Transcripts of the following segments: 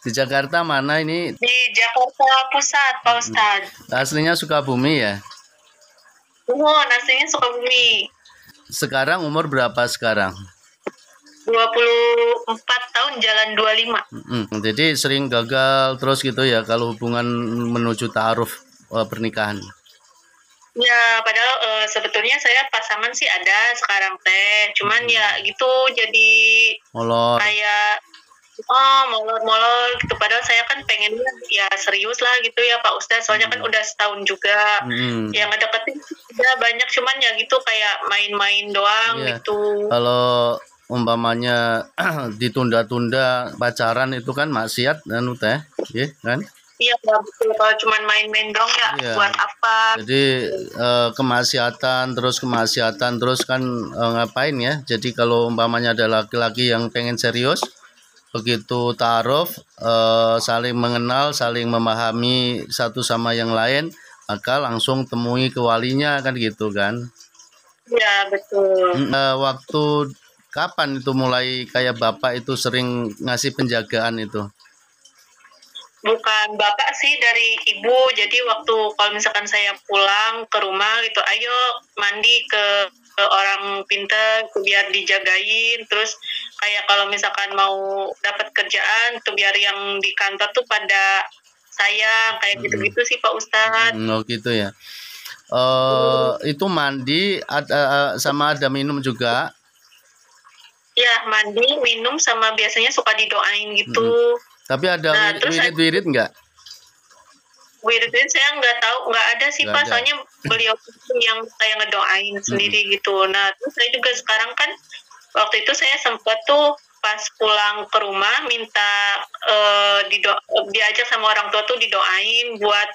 Di Jakarta mana ini? Di Jakarta Pusat, Pak Ustadz. Aslinya Sukabumi ya? Aslinya Sukabumi. Sekarang umur berapa sekarang? 24 tahun jalan 25. Jadi sering gagal terus gitu ya kalau hubungan menuju ta'aruf pernikahan. Ya, padahal sebetulnya saya pasangan sih ada sekarang teh. Cuman ya gitu jadi molor. Kayak molor-molor gitu. Padahal saya kan pengennya ya serius lah gitu ya Pak Ustadz. Soalnya kan udah setahun juga. Yang ngedeketin udah banyak, cuman ya gitu kayak main-main doang gitu. Kalau umpamanya ditunda-tunda pacaran itu kan maksiat dan teh, ya kan? Iya, betul. Kalau cuma main-main dong ya, buat apa? Jadi kemaksiatan terus kan ngapain ya? Jadi kalau umpamanya ada laki-laki yang pengen serius, begitu ta'aruf, saling mengenal, saling memahami satu sama yang lain, maka langsung temui ke walinya kan gitu kan? Iya, betul. Waktu kapan itu mulai kayak bapak itu sering ngasih penjagaan itu? Bukan bapak sih, dari ibu. Jadi waktu kalau misalkan saya pulang ke rumah gitu, ayo mandi ke orang pinter biar dijagain. Terus kayak kalau misalkan mau dapat kerjaan tuh biar yang di kantor tuh pada sayang, kayak gitu-gitu sih Pak Ustadz. Oh gitu ya. Itu mandi sama ada minum juga? Ya, mandi, minum, sama biasanya suka didoain gitu. Tapi ada wirid-wirid nggak? Wirid-wirid saya nggak tahu, nggak ada sih Pak. Soalnya beliau yang saya ngedoain sendiri gitu. Nah, terus saya juga sekarang kan waktu itu saya sempat tuh pas pulang ke rumah minta diajak sama orang tua tuh didoain buat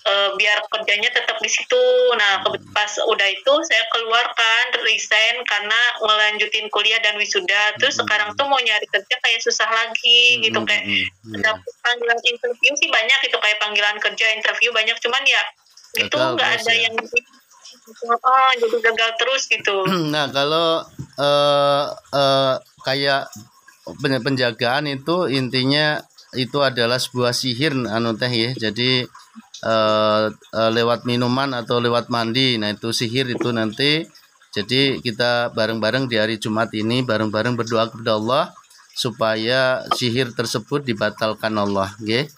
biar kerjanya tetap di situ. Nah, pas udah itu saya keluarkan resign karena ngelanjutin kuliah dan wisuda. Terus sekarang tuh mau nyari kerja kayak susah lagi gitu, kayak panggilan interview sih banyak gitu, kayak panggilan kerja interview banyak, cuman ya itu nggak ada yang jadi gagal terus gitu. Nah, kalau kayak penjagaan itu intinya itu adalah sebuah sihir teh ya. Jadi lewat minuman atau lewat mandi, nah itu sihir itu nanti. Jadi kita bareng-bareng di hari Jumat ini bareng-bareng berdoa kepada Allah supaya sihir tersebut dibatalkan Allah, nggih.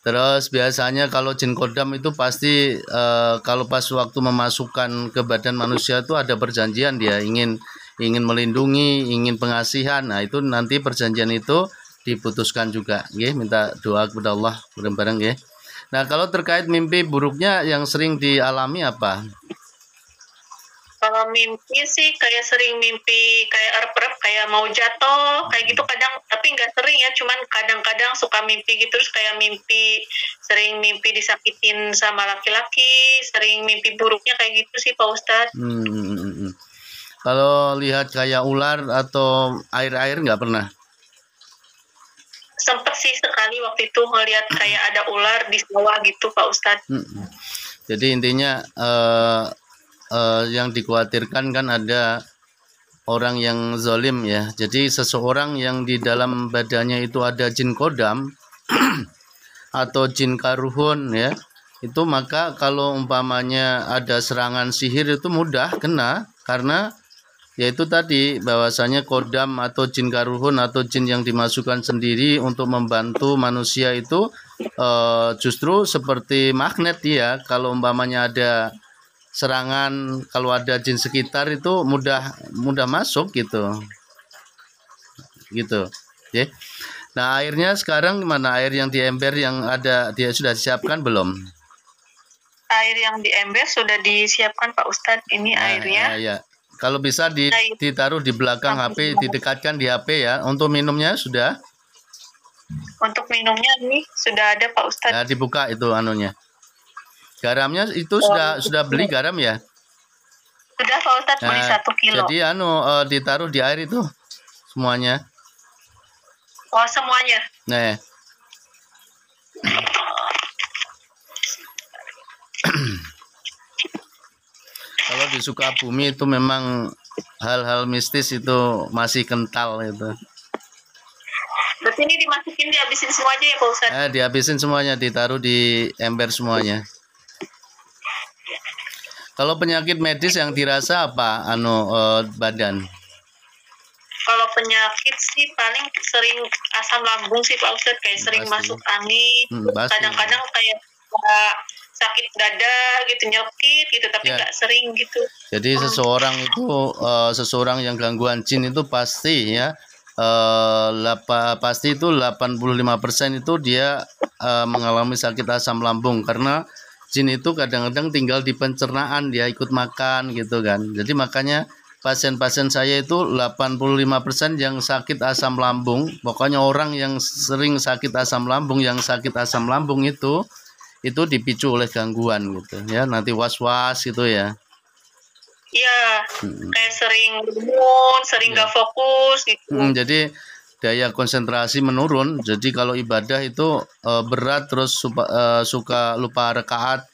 Terus biasanya kalau jin kodam itu pasti kalau pas waktu memasukkan ke badan manusia itu ada perjanjian, dia ingin melindungi, ingin pengasihan. Nah, itu nanti perjanjian itu diputuskan juga, nggih. Minta doa kepada Allah bareng-bareng, nggih. Nah, kalau terkait mimpi buruknya yang sering dialami apa? Kalau mimpi sih kayak sering mimpi kayak erep-erep, kayak mau jatuh, kayak gitu kadang, tapi nggak sering ya, cuman kadang-kadang suka mimpi gitu. Terus kayak sering mimpi disakitin sama laki-laki, sering mimpi buruknya kayak gitu sih Pak Ustadz. Kalau lihat kayak ular atau air-air nggak pernah? Sempet sih sekali waktu itu ngelihat kayak ada ular di sawah gitu Pak Ustadz. Jadi intinya yang dikhawatirkan kan ada orang yang zalim ya. Jadi seseorang yang di dalam badannya itu ada jin kodam atau jin karuhun ya, itu maka kalau umpamanya ada serangan sihir itu mudah kena, karena yaitu tadi bahwasanya kodam atau jin karuhun atau jin yang dimasukkan sendiri untuk membantu manusia itu justru seperti magnet ya. Kalau umpamanya ada serangan, kalau ada jin sekitar itu mudah masuk gitu ya. Nah, airnya sekarang gimana? Air yang di ember yang ada dia sudah disiapkan belum? Air yang di ember sudah disiapkan Pak Ustadz. Ini airnya ya. Kalau bisa ditaruh di belakang HP, didekatkan di HP ya. Untuk minumnya sudah? Untuk minumnya ini sudah ada Pak Ustadz. Nah, dibuka itu anunya. Garamnya itu sudah beli garam ya? Sudah Pak Ustadz, beli 1 kilo. Jadi ditaruh di air itu semuanya. Oh, semuanya. Nah. Kalau di Sukabumi itu memang hal-hal mistis itu masih kental itu. Berarti ini dimasukin, dihabisin semua aja ya Pak Ustadz? Dihabisin semuanya, ditaruh di ember semuanya. Kalau penyakit medis yang dirasa apa badan? Kalau penyakit sih paling sering asam lambung sih Pak Ustadz, kayak sering masuk angin, kadang-kadang kayak sakit dada gitu, nyelkit gitu, tapi nggak sering gitu. Jadi seseorang yang gangguan jin itu pasti ya, pasti itu 85% itu dia mengalami sakit asam lambung, karena jin itu kadang-kadang tinggal di pencernaan, dia ikut makan gitu kan. Jadi makanya pasien-pasien saya itu 85% yang sakit asam lambung. Pokoknya orang yang sering sakit asam lambung, itu dipicu oleh gangguan gitu ya, nanti was-was gitu ya. Iya, kayak sering lumun, sering nggak fokus gitu. Jadi daya konsentrasi menurun. Jadi kalau ibadah itu berat, terus suka lupa rakaat.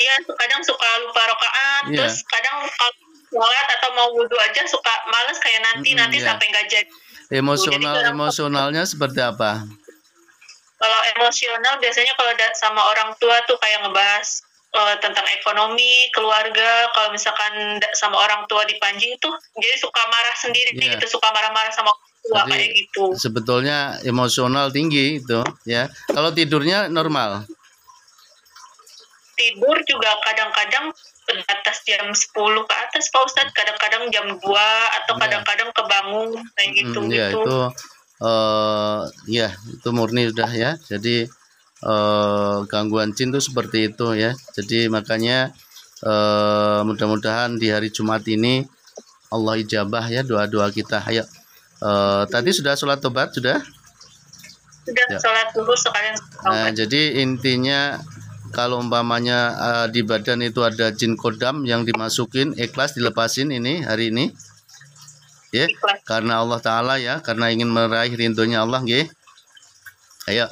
Iya, kadang suka lupa rakaat, terus kadang kalau sholat atau mau wudhu aja suka males, kayak nanti sampai nggak jadi. Emosionalnya seperti apa? Kalau emosional biasanya kalau sama orang tua tuh kayak ngebahas tentang ekonomi, keluarga. Kalau misalkan sama orang tua dipanjing tuh jadi suka marah sendiri gitu, suka marah-marah sama orang tua. Jadi, kayak gitu. Sebetulnya emosional tinggi itu ya. Kalau tidurnya normal? Tidur juga kadang-kadang atas jam 10 ke atas Pak Ustadz, kadang-kadang jam 2 atau kadang-kadang kebangun kayak gitu. Itu murni sudah ya. Jadi gangguan jin itu seperti itu ya. Jadi makanya mudah-mudahan di hari Jumat ini Allah ijabah ya doa-doa kita. Ayo. Tadi sudah sholat tobat sudah? Sudah ya. Sholat dulu sekalian. Nah, jadi intinya kalau umpamanya di badan itu ada jin kodam yang dimasukin, ikhlas dilepasin ini hari ini. Ya, karena Allah Ta'ala ya, karena ingin meraih rindunya Allah, nggih. Ayo,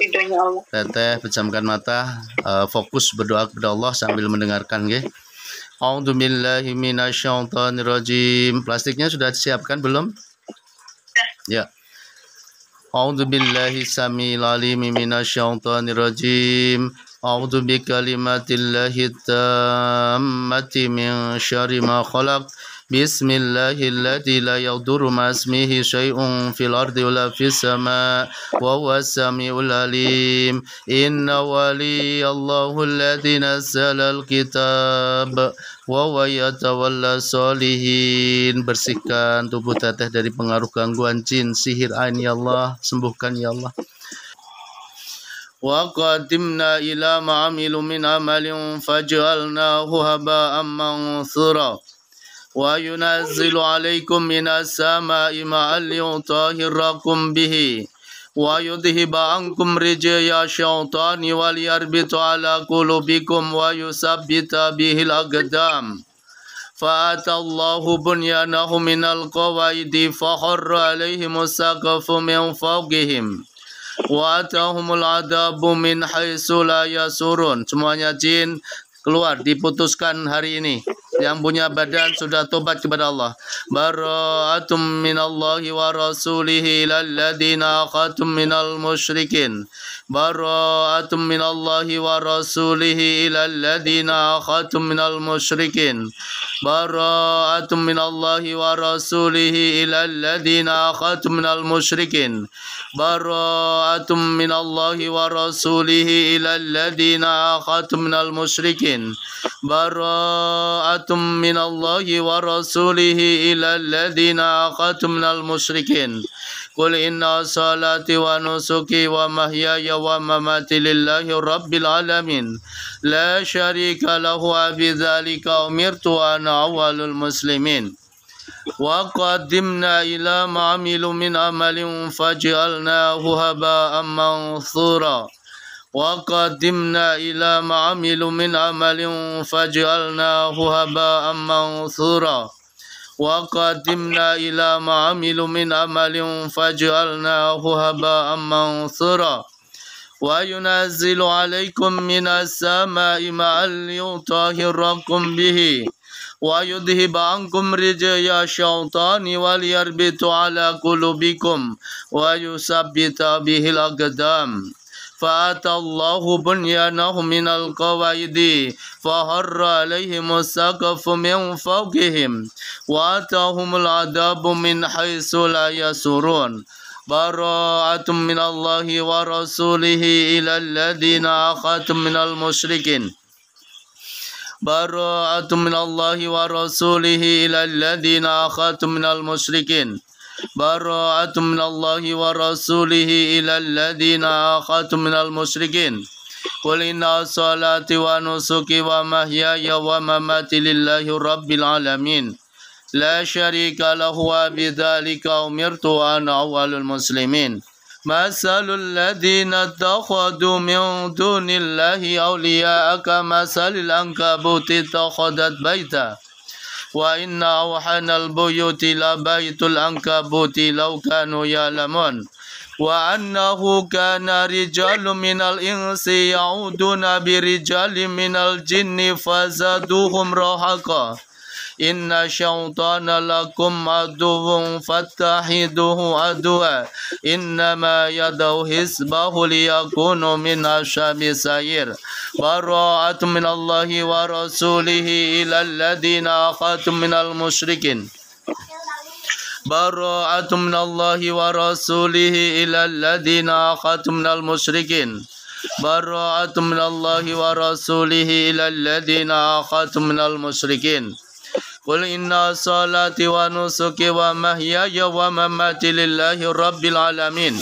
teteh pejamkan mata, fokus berdoa kepada Allah sambil mendengarkan, nggih. A'udzubillahi minasyaitonirrajim. Plastiknya sudah disiapkan belum? Ya. A'udzubillahi samil alim minasyaitonirrajim. A'udzu bikalimatillahi tammati min syarri ma khalaq. Bismillahilladzi la yadurru ma ismihi syai'un fil ardi wala fis sama' wa huwas samiul alim. Inna waliyallahu alladzi nazzalal kitab wa huwa yatawalla sholihin. Bersihkan tubuh teteh dari pengaruh gangguan jin, sihir ain ya Allah, sembuhkan ya Allah. Wa qadimna ila ma amilu min amalin faj'alnahu haba'an mansura. Wa yunazzilu alaikum minas sama'i ma'an liyutahhirakum bihi wa yudhiba ankum rijya syaitani wal yarbitu ala qulubikum wa yusabbita bihil aqdam. Fa'atallahu bunyanahu minal qawaidi fakharra alaihimus saqafu min fawqihim wa atahumul adabu min haitsu la yasurun. Semuanya jin keluar, diputuskan hari ini. Yang punya badan sudah tobat kepada Allah. Bara'atum minallahi wa rasulihi ilal ladina aqatum minal musyrikin. Bara'atum minallahi wa rasulihi ilal ladina aqatum minal musyrikin. Bara'atum minallahi wa rasulihi ilal ladina aqatum minal musyrikin. Bara'atum minallahi wa rasulihi ilal ladina aqatum minal musyrikin. Bara'atum minallahi wa rasulihi ilal ladina aqatum minal musyrikin. Qul inna salati wa nusuki wa mahyaya wa mamati lillahi rabbil alamin. La syarika lahu wa bidzalika umirtu ana awwalul muslimin. Wa qadimna ila ma amilu min amalin faj'alnahu haba'an mansura. Wa qadimna ila ma amilu min amalin faj'alnahu haba'an mansura. Wa qadimna ila ma amilu min amalin faj'alnahu haba'an mansura. Wa yunazzilu alaikum minas sama'i ma'an liyutahhirakum bihi ويذهب عنكم رجي الشيطان وليربط على قلوبكم ويثبت به الأقدام فأتى الله بنيانهم من القواعد فهر عليهم السقف من فوقهم وأتاهم العذاب من حيث لا يشعرون براءة من الله ورسوله إلى الذين أخذتم من المشركين براءة من الله ورسوله إلى الذين أخذتم من المشركين براءة من الله ورسوله إلى الذين أخذتم من المشركين قل إن صلاتي ونسكي ومحياي ومماتي لله رب العالمين لا شريك له وبذلك أمرت وأنا أول المسلمين مثل الذين اتخذوا من دون الله أولياء كمثل العنكبوت اتخذت بيتا وإن أوحن البيوت لبيت العنكبوت لو كانوا يعلمون وأنه كان رجال من الإنس يعودون برجال من الجن فزادوهم رهقا إن الشيطان لكم عدو فاتخذوه عدوا إنما يدعو حزبه ليكونوا من أصحاب السعير براءة من الله ورسوله إلى الذين أخذتم من المشركين براءة من الله ورسوله إلى الذين أخذتم من المشركين براءة من الله ورسوله إلى الذين أخذتم من المشركين قل إن صلاتي ونسكي ومحياي ومماتي لله رب العالمين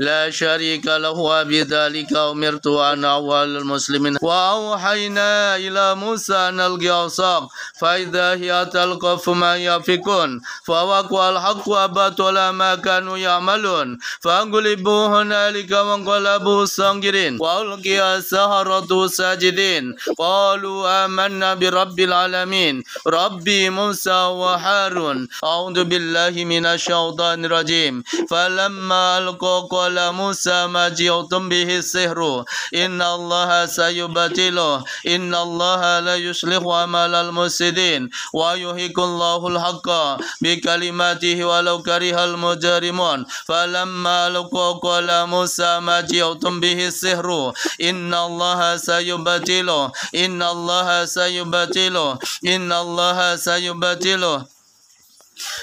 لا شريك له وبذلك أمرت وأنا أول المسلمين وأوحينا إلى موسى أن ألقي عصاك فإذا هي تلقف ما يأفكون فوقع الحق وبطل ما كانوا يعملون فانقلبوا هنالك وانقلبوا صاغرين وألقي السحرة ساجدين قالوا آمنا برب العالمين ربي موسى وهارون أعوذ بالله من الشيطان الرجيم فلما ألقوا قال موسى ما جئتم به السحر إن الله سيبطله إن الله لا يصلح عمل المفسدين ويحق الله الحق بكلماته ولو كره المجرمون فلما ألقوا قال موسى ما جئتم به السحر إن الله سيبطله إن الله سيبطله إن الله سيبطله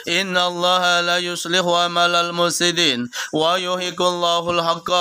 إن الله لا يصلح عمل المفسدين ويحق الله الحق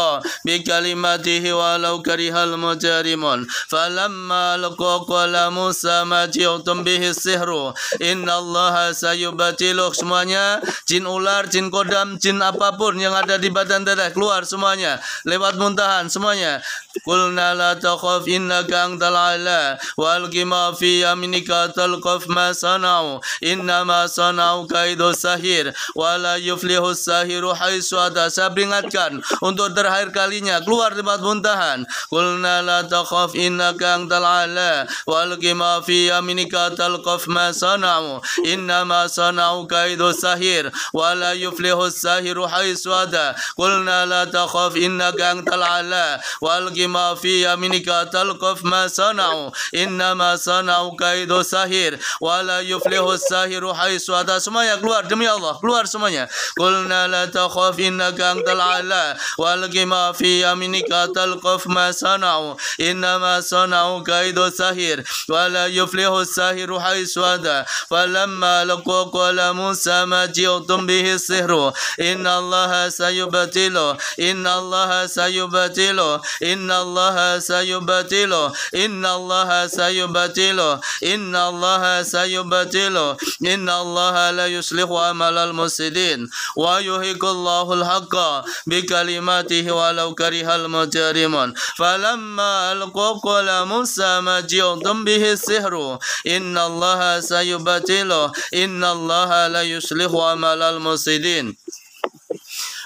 بكلماته ولو كره المجرمون فلما ألقوا قال موسى ما جئتم به السحر إن الله سيبطله. Semuanya jin ular, jin kodam, jin apapun yang ada di badan teteh keluar semuanya lewat muntahan semuanya. Qulna la takhaf innaka antal a'la walqi ma fi yaminika talqaf ma sana'u innama sana'u kaidu sahir wala yuflihu sahiru haitsu ata. Saya peringatkan untuk terakhir kalinya keluar lewat muntahan. Qulna la takhaf innaka antal a'la walqi ma fi yaminika talqaf ma sana'u innama sana'u kaidu sahir wala yuflihu sahiru haitsu ata. Qulna la takhaf innaka antal a'la walqi ma fi yaminika talqaf ma sana'u innama sana'u kaidu sahir wala yuflihu sahiru haitsu ata. Semuanya keluar demi Allah, keluar semuanya. Qulna la takhaf innaka antal a'la walqi ma fi yaminika talqaf ma sana'u innama sana'u kaidu sahir wala yuflihu sahiru haitsu ata. Falamma laqu qala Musa ma ji'tum bihi sihru inna Allaha sayubtilu inna Allaha sayubtilu inna Allaha sayubtilu inna Allaha sayubtilu inna Allaha sayubtilu inna Allaha la yuslihu amalal mufsidin wa yuhiqullahu al-haqqa bikalimatihi walau karihal mujrimun. Falamma alqa qala Musa ma ji'tum bihi sihru inna Allaha sayubtilu inna Allaha la yuslihu amalal mufsidin.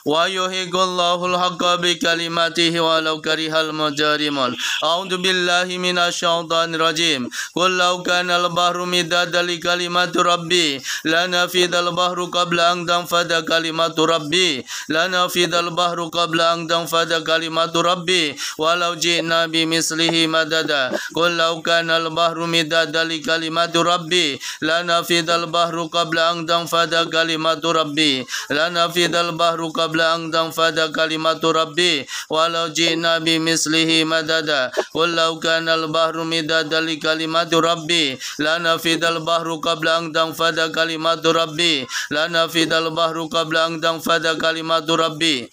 ويحق الله الحق بكلماته ولو كره المجرمون أعوذ بالله من الشيطان الرجيم قل لو كان البحر مدادا لكلمات ربي لنفد البحر قبل أن تنفد كلمات ربي لنفد البحر قبل أن تنفد كلمات ربي ولو جئنا بمثله مددا قل لو كان البحر مدادا لكلمات ربي لنفد البحر قبل أن تنفد كلمات ربي لنفد البحر قبل أن تنفد كلمات ربي ولو جئنا بمثله مددا قل لو كان البحر مدادا لكلمات ربي لنفد البحر قبل أن تنفد كلمات ربي لنفد البحر قبل أن تنفد كلمات ربي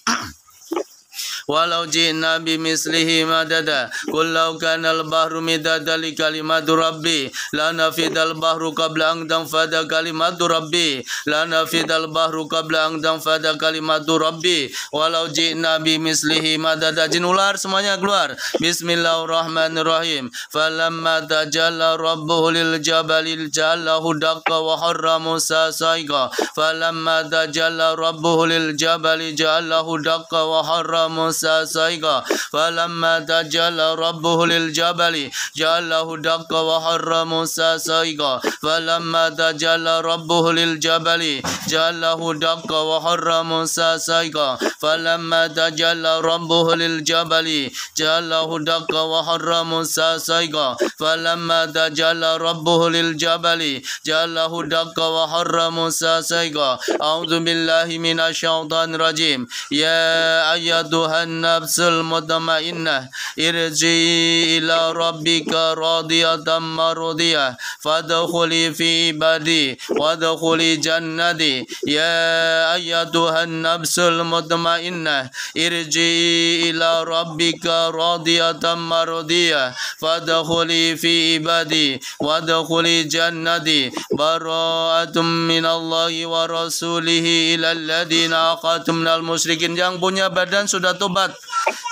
ولو جئنا بمثله مددا قل لو كان البحر مدادا لكلمات ربي لنفد البحر قبل أن تنفد كلمات ربي لنفد البحر قبل أن تنفد كلمات ربي ولو جئنا بمثله مددا. Jin ular semuanya keluar. Bismillahirrahmanirrahim. Falamma tajalla rabbuhu lil jabali ja'alahu dakka wa harra Musa sa'iqa. Falamma tajalla rabbuhu lil jabali ja'alahu dakka wa harra Musa sa'iqa. Falamma tajalla rabbuhu lil jabali ja'alahu dakka wa harra Musa sa'iqa. Falamma tajalla rabbuhu lil jabali ja'alahu dakka wa harra Musa sa'iqa. Falamma tajalla rabbuhu lil jabali ja'alahu dakka wa harra Musa sa'iqa. Falamma tajalla rabbuhu lil jabali ja'alahu dakka wa harra Musa sa'iqa. A'udzu billahi minasyaitonir rajim. Ya ayyatuhan nafsul mutmainnah irji ila rabbika radiyatan mardiyah fadkhuli fi ibadi wadkhuli jannati. Ya ayyatuhan nafsul mutmainnah irji ila rabbika radiyatan mardiyah fadkhuli fi ibadi wadkhuli jannati. Bara'atum minallahi wa rasulihi ilal ladina aqatum minal musyrikin. Yang punya badan sudah tobat,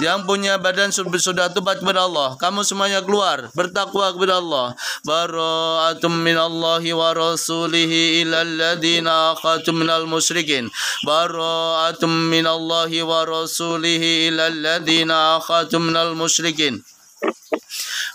yang punya badan sudah tobat kepada Allah, kamu semuanya keluar bertakwa kepada Allah. Bara'atum minallahi wa rasulihi ilal ladina aqatum minal musyrikin. Bara'atum minallahi wa rasulihi ilal ladina aqatum minal musyrikin.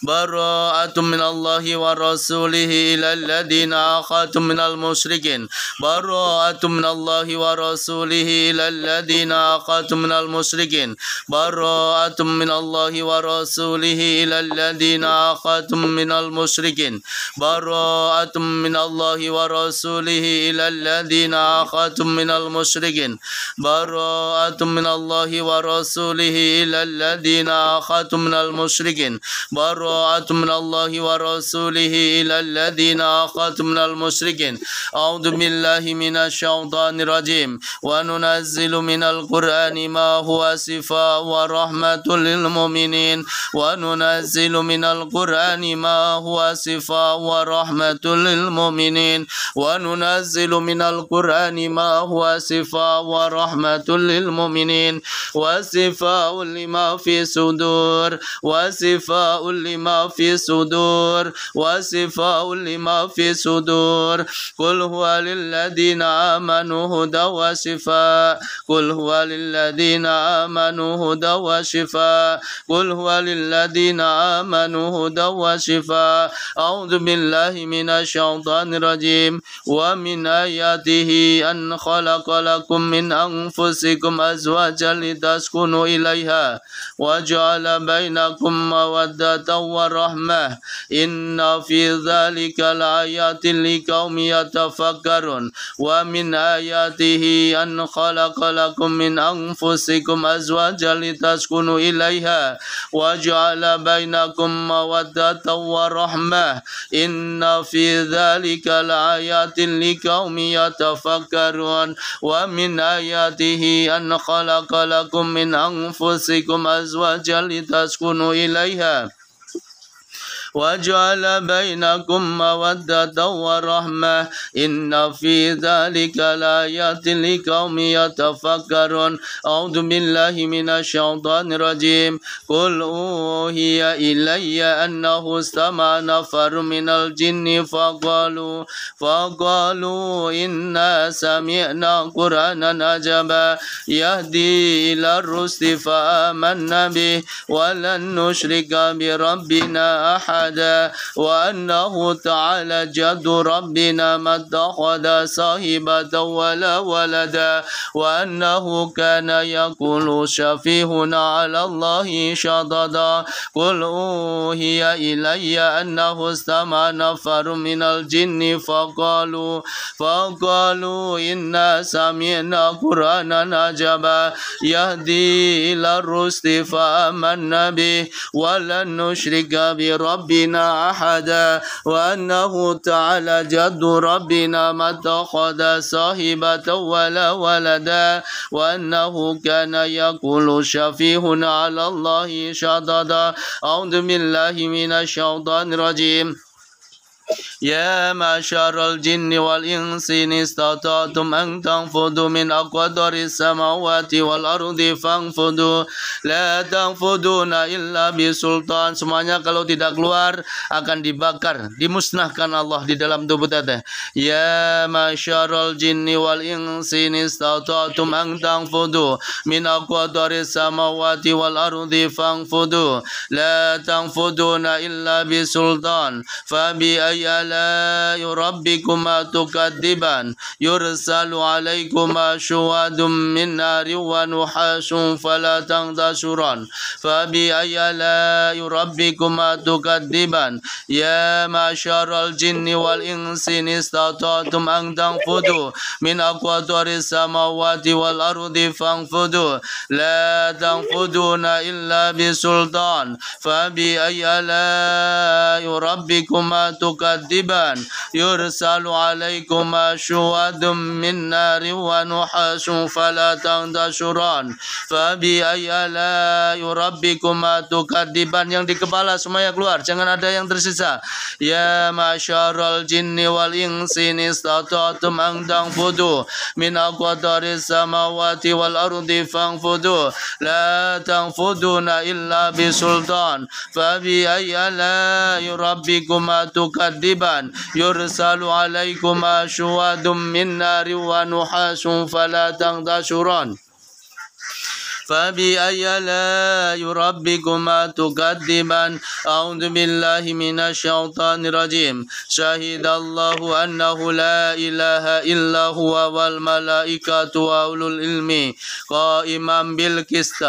Bara'atum minallahi wa rasulihi ilal ladina aqatum minal musyrikin. Bara'atum minallahi wa rasulihi ilal ladina aqatum minal musyrikin. Bara'atum minallahi wa rasulihi ilal ladina aqatum minal musyrikin. Bara'atum minallahi wa rasulihi ilal ladina aqatum minal musyrikin. Bara'atum minallahi wa rasulihi ilal ladina aqatum minal musyrikin. Bara'atum minallahi wa rasulihi ilal ladina aqatum minal musyrikin. A'udzu billahi minasyaitonir rajim. Wa nunazzilu minal qur'ani ma huwa shifaa wa rahmatul lil mu'minin. Wa nunazzilu minal qur'ani ma huwa shifaa wa rahmatul lil mu'minin. Wa nunazzilu minal qur'ani ma huwa shifaa wa rahmatul lil mu'minin. Wa shifaa'un lima fi sudur. Wa shifaa'un lima fi sudur. Wa shifaa'un lima fi sudur. Qul huwa lil ladina amanu hudaw wa shifaa. Qul huwa lil ladina amanu hudaw wa shifaa. Qul huwa lil ladina amanu hudaw wa shifaa. A'udzu billahi minasyaitonir rajim. Wa min ayatihi an khalaqa lakum min anfusikum azwajan litaskunu ilaiha wa ja'ala bainakum mawaddatan wa rahmah. Inna fi dzalika laayatin liqaumin yatafakkarun. Wa min ayatihi an khalaqa lakum min anfusikum azwajan litaskunu ilaiha wa ja'ala bainakum mawaddatan wa rahmah. Inna fi dzalika laayatin liqaumin yatafakkarun. Wa min ayatihi an khalaqa lakum min anfusikum azwajan litaskunu ilaiha وجعل بينكم مودة ورحمة إن في ذلك لآيات لقوم يتفكرون أعوذ بالله من الشيطان الرجيم قل أوحي إلي أنه استمع نفر من الجن فقالوا إنا سمعنا قرآنا عجبا يهدي إلى الرشد فآمنا به ولن نشرك بربنا أحدا وأنه تعالى جد ربنا ما اتخذ صاحبة ولا ولدا وأنه كان يقول شفيهنا على الله شططا قل أوحي إلي أنه استمع نفر من الجن فقالوا إنا سمعنا قرآنا عجبا يهدي إلى الرشد فآمنا به ولن نشرك بربنا أحدا وأنه تعالى جد ربنا ما اتخذ صاحبة ولا ولدا وأنه كان يقول شفيهنا على الله شططا أعوذ بالله من الشيطان الرجيم يا معشر الجن والإنس إن استطعتم أن تنفذوا من أقدار السماوات والأرض فانفذوا لا تنفذون إلا بسلطان. Semuanya kalau tidak keluar akan dibakar, dimusnahkan Allah di dalam tubuh teteh. Ya masyarul jinni wal insi in istata'tum an tanfudu min aqdaris samawati wal ardi fanfudu la tanfuduna illa bisultan fa bi ayyi rabbikuma tukadziban yursalu alaikuma syuwadum min nari wa nuhasun fala tangtasuran fa bi ayyi rabbikuma tukadziban ya masyarul jinni wal insi in istata'tum an tanfudu min aqdaris samawati wal ardi fanfudu la tanfuduna illa bisultan fa bi ayyi rabbikuma tukadziban yursalu alaikuma syuwadum min nari wa nuhasun fala tangtasuran fa bi ayyi rabbikuma tukadziban. Yang di kepala semuanya keluar, jangan ada yang tersisa. Ya masyarul jinni wal insi in istata'tum an tanfudu min aqdaris samawati wal ardi fanfudu la tanfuduna illa bisultan fa bi ayyi rabbikuma tukadziban yursalu alaikuma syuwadum min nari wa nuhasun fala tangtasuran فبأي آلاء ربكما تكذبان أعوذ بالله من الشيطان الرجيم شهد الله أنه لا إله إلا هو والملائكة وأولو العلم قائما بالقسط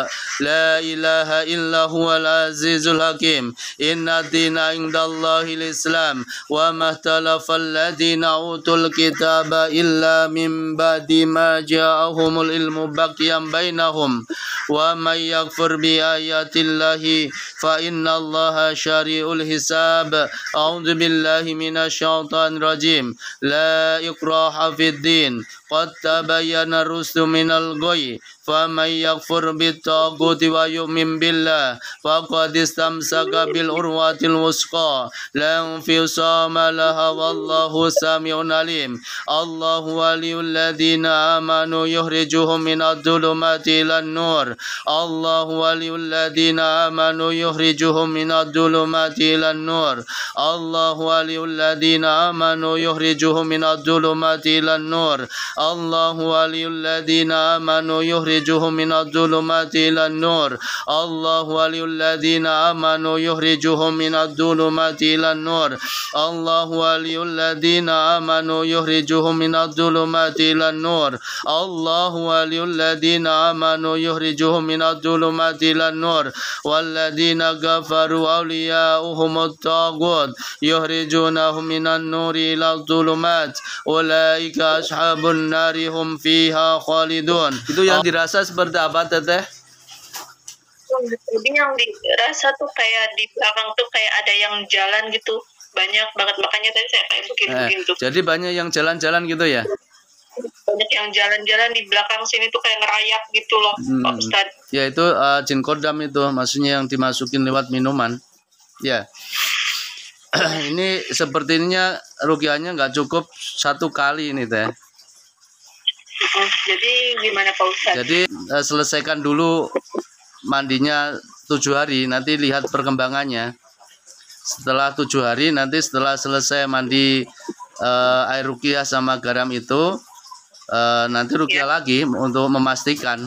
لا إله إلا هو العزيز الحكيم إن الدين عند الله الإسلام وما اختلف الذين أوتوا الكتاب إلا من بعد ما جاءهم العلم بغيا بينهم ومن يكفر بآيات الله فإن الله شريع الحساب أعوذ بالله من الشيطان الرجيم لا إكراه في الدين قد تبين الرشد من الغي فمن يكفر بالطاغوت ويؤمن بالله فقد استمسك بالعروة الوثقى لا انفصام لها والله سميع عليم الله ولي الذين آمنوا يخرجهم من الظلمات إلى النور الله ولي الذين آمنوا يخرجهم من الظلمات إلى النور الله ولي الذين آمنوا يخرجهم من الظلمات إلى النور الله ولي الذين آمنوا يخرجهم من الظلمات إلى النور الله ولي الذين آمنوا يخرجهم من الظلمات إلى النور الله ولي الذين آمنوا يخرجهم من الظلمات إلى النور الله ولي الذين آمنوا يخرجهم من الظلمات إلى النور والذين كفروا أولياؤهم الطاغوت يخرجونهم من النور إلى الظلمات أولئك أصحاب النار hum fiha khalidun. Itu yang dirasa seperti apa teteh? Jadi yang dirasa tuh kayak di belakang tuh kayak ada yang jalan gitu, banyak banget, makanya tadi saya kayak begitu. Jadi banyak yang jalan-jalan gitu ya? Banyak yang jalan-jalan di belakang sini tuh kayak ngerayap gitu loh, Pak Ustadz. Ya itu jin kodam itu, maksudnya yang dimasukin lewat minuman. Ya. Ini sepertinya rukiahnya nggak cukup 1 kali ini teh. Jadi gimana Pak Ustadz? Jadi selesaikan dulu mandinya 7 hari, nanti lihat perkembangannya. Setelah 7 hari, nanti setelah selesai mandi air rukiah sama garam itu, nanti rukiah lagi untuk memastikan.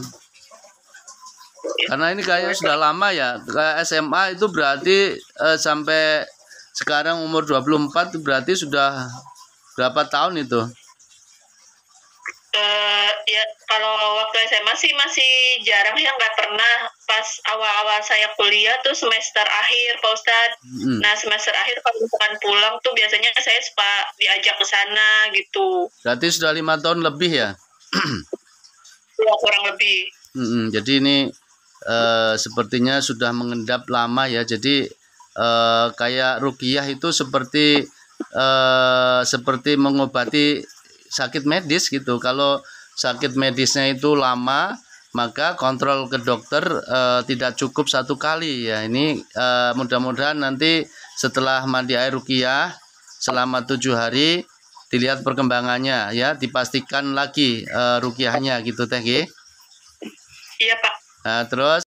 Karena ini kayaknya sudah lama ya, kayak SMA itu berarti sampai sekarang umur 24 itu berarti sudah berapa tahun itu? Ya kalau waktu SMA sih masih jarang ya, nggak pernah. Pas awal-awal saya kuliah tuh semester akhir Pak Ustadz. Nah semester akhir kalau misalkan pulang tuh biasanya saya suka diajak ke sana gitu. Berarti sudah 5 tahun lebih ya? Ya kurang lebih. Jadi ini sepertinya sudah mengendap lama ya. Jadi kayak rukiah itu seperti mengobati sakit medis gitu. Kalau sakit medisnya itu lama, maka kontrol ke dokter tidak cukup 1 kali ya. Ini mudah-mudahan nanti setelah mandi air rukiah selama 7 hari dilihat perkembangannya ya, dipastikan lagi rukiahnya gitu teh. Iya Pak. Nah, terus